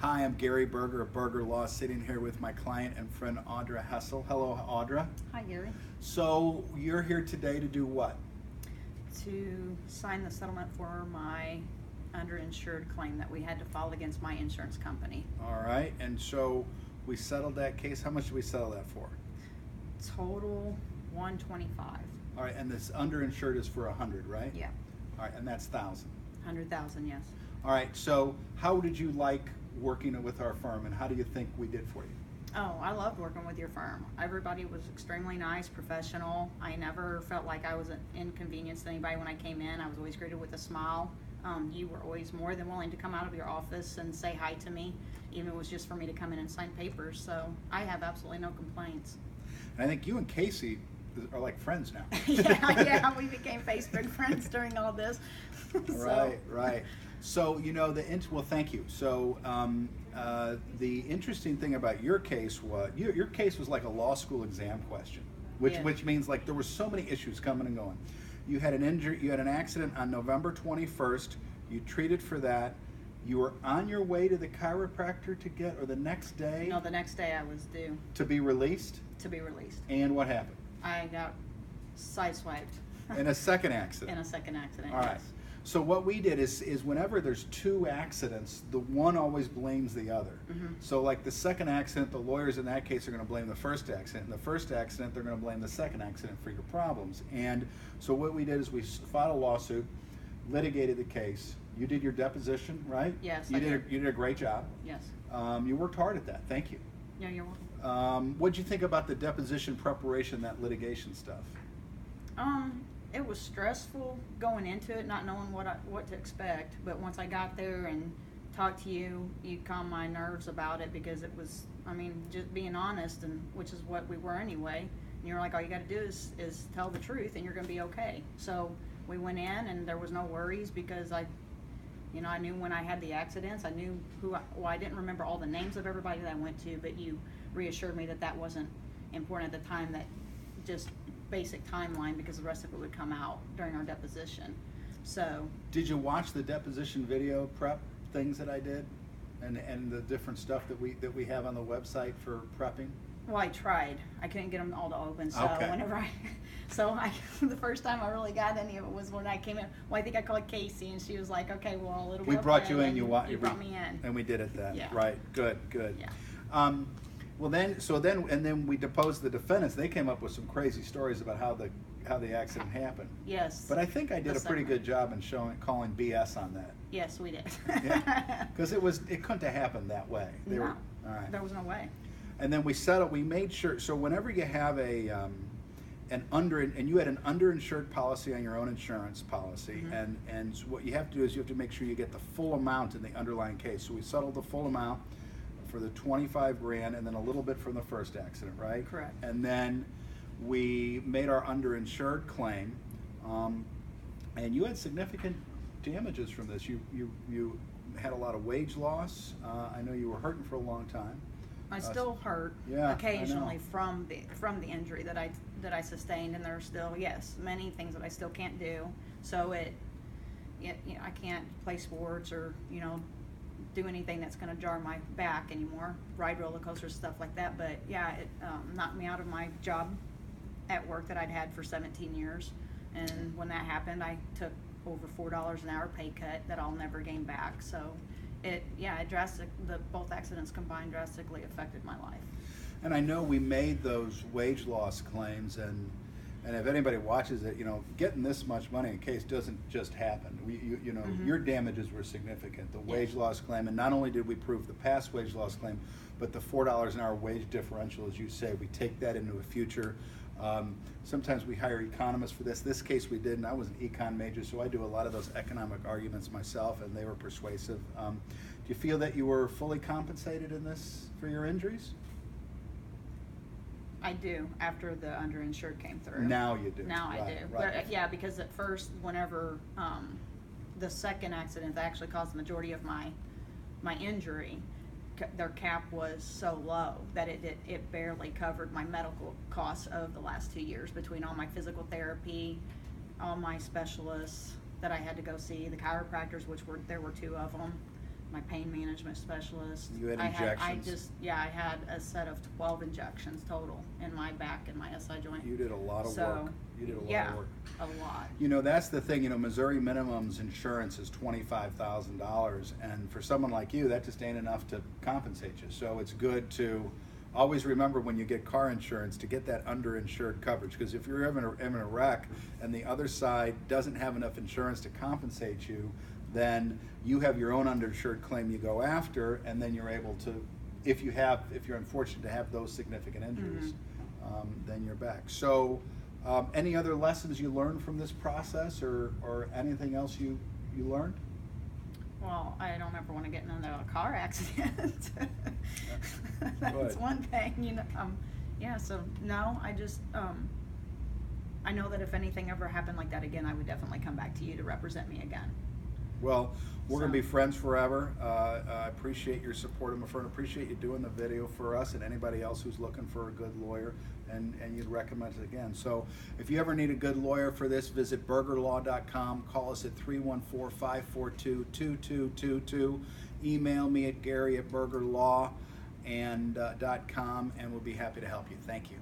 Hi, I'm Gary Berger of Berger Law, sitting here with my client and friend Audra Hessel. Hello, Audra. Hi, Gary. So you're here today to do what? To sign the settlement for my underinsured claim that we had to file against my insurance company. All right, and so we settled that case. How much did we settle that for? Total $125. All right, and this underinsured is for 100, right? Yeah. All right, and that's 1,000. 100,000, yes. All right, so how did you like working with our firm, and how do you think we did for you? Oh, I loved working with your firm. Everybody was extremely nice, professional. I never felt like I was an inconvenience to anybody when I came in. I was always greeted with a smile. You were always more than willing to come out of your office and say hi to me, even if it was just for me to come in and sign papers. So I have absolutely no complaints. And I think you and Casey are like friends now. yeah, we became Facebook friends during all this. Right. So, you know, well, thank you. So, the interesting thing about your case was, your case was like a law school exam question, which means like there were so many issues coming and going. You had an injury, you had an accident on November 21st, you treated for that, you were on your way to the chiropractor to get, or the next day? No, the next day I was due. To be released? To be released. And what happened? I got sideswiped. In a second accident? In a second accident, All right. yes. So what we did is whenever there's two accidents, the one always blames the other. Mm-hmm. So like the second accident, the lawyers in that case are going to blame the first accident. In the first accident, they're going to blame the second accident for your problems. And so what we did is we filed a lawsuit, litigated the case. You did your deposition, right? Yes, You I did. You did a great job. Yes. You worked hard at that. Thank you. Yeah, you're welcome. What'd you think about the deposition preparation, that litigation stuff? It was stressful going into it, not knowing what to expect. But once I got there and talked to you, you calmed my nerves about it, because it was, I mean, just being honest, and which is what we were anyway. And you're like, all you got to do is tell the truth, and you're going to be okay. So we went in, and there was no worries, because I knew when I had the accidents. I knew I didn't remember all the names of everybody that I went to, but you reassured me that wasn't important at the time, that just basic timeline, because the rest of it would come out during our deposition. So did you watch the deposition video prep things that I did, and the different stuff that we have on the website for prepping? Well, I tried. I couldn't get them all to open. So okay. The first time I really got any of it was when I came in. Well, I think I called Casey, and she was like, "Okay, well, it'll be we okay." brought you in. You brought me in, and we did it then. Yeah. Right. Good. Yeah. Well, then we deposed the defendants. They came up with some crazy stories about how the accident happened. Yes. But I think I did a pretty good job in calling BS on that. Yes, we did. Because it couldn't have happened that way. No. All right. There was no way. And then we made sure, so whenever you have and you had an underinsured policy on your own insurance policy, mm-hmm. and so what you have to do is you have to make sure you get the full amount in the underlying case. So we settled the full amount for the 25 grand, and then a little bit from the first accident, right? Correct. And then we made our underinsured claim, and you had significant damages from this. You had a lot of wage loss. I know you were hurting for a long time. I still hurt occasionally from the injury that I sustained, and there are still many things that I still can't do. So I can't play sports or do anything that's going to jar my back anymore, ride roller coasters, stuff like that. But it knocked me out of my job at work that I'd had for 17 years, and when that happened, I took over $4 an hour pay cut that I'll never gain back. So both accidents combined drastically affected my life. And I know we made those wage loss claims, and if anybody watches it, getting this much money in case doesn't just happen. Mm-hmm. Your damages were significant. The wage loss claim, and not only did we prove the past wage loss claim, but the $4 an hour wage differential, as you say, we take that into a future. Sometimes we hire economists for this. This case we didn't. I was an econ major, so I do a lot of those economic arguments myself, and they were persuasive. Do you feel that you were fully compensated in this for your injuries? I do, after the underinsured came through. Now you do. Now I do. Right. Yeah, because at first, whenever the second accident that actually caused the majority of my injury, their cap was so low that it barely covered my medical costs of the last 2 years, between all my physical therapy, all my specialists that I had to go see, the chiropractors, there were 2 of them, my pain management specialist. You had I injections. I had a set of 12 injections total in my back and my SI joint. You did a lot of work. You did a lot of work. A lot. You know, that's the thing. You know, Missouri minimums insurance is $25,000, and for someone like you, that just ain't enough to compensate you. So it's good to always remember when you get car insurance to get that underinsured coverage, because if you're having a wreck and the other side doesn't have enough insurance to compensate you, then you have your own underinsured claim you go after, and then you're able to, if you're unfortunate to have those significant injuries, then you're back. So any other lessons you learned from this process, or anything else you learned? Well, I don't ever want to get in another car accident. That's Good. one thing, you know. Yeah, so no, I just, I know that if anything ever happened like that again, I would definitely come back to you to represent me again. Well, we're going So- to be friends forever. I appreciate your support of my firm. Appreciate you doing the video for us and anybody else who's looking for a good lawyer, and you'd recommend it again. So if you ever need a good lawyer for this, visit burgerlaw.com. Call us at 314-542-2222. Email me at gary@burgerlaw.com, and we'll be happy to help you. Thank you.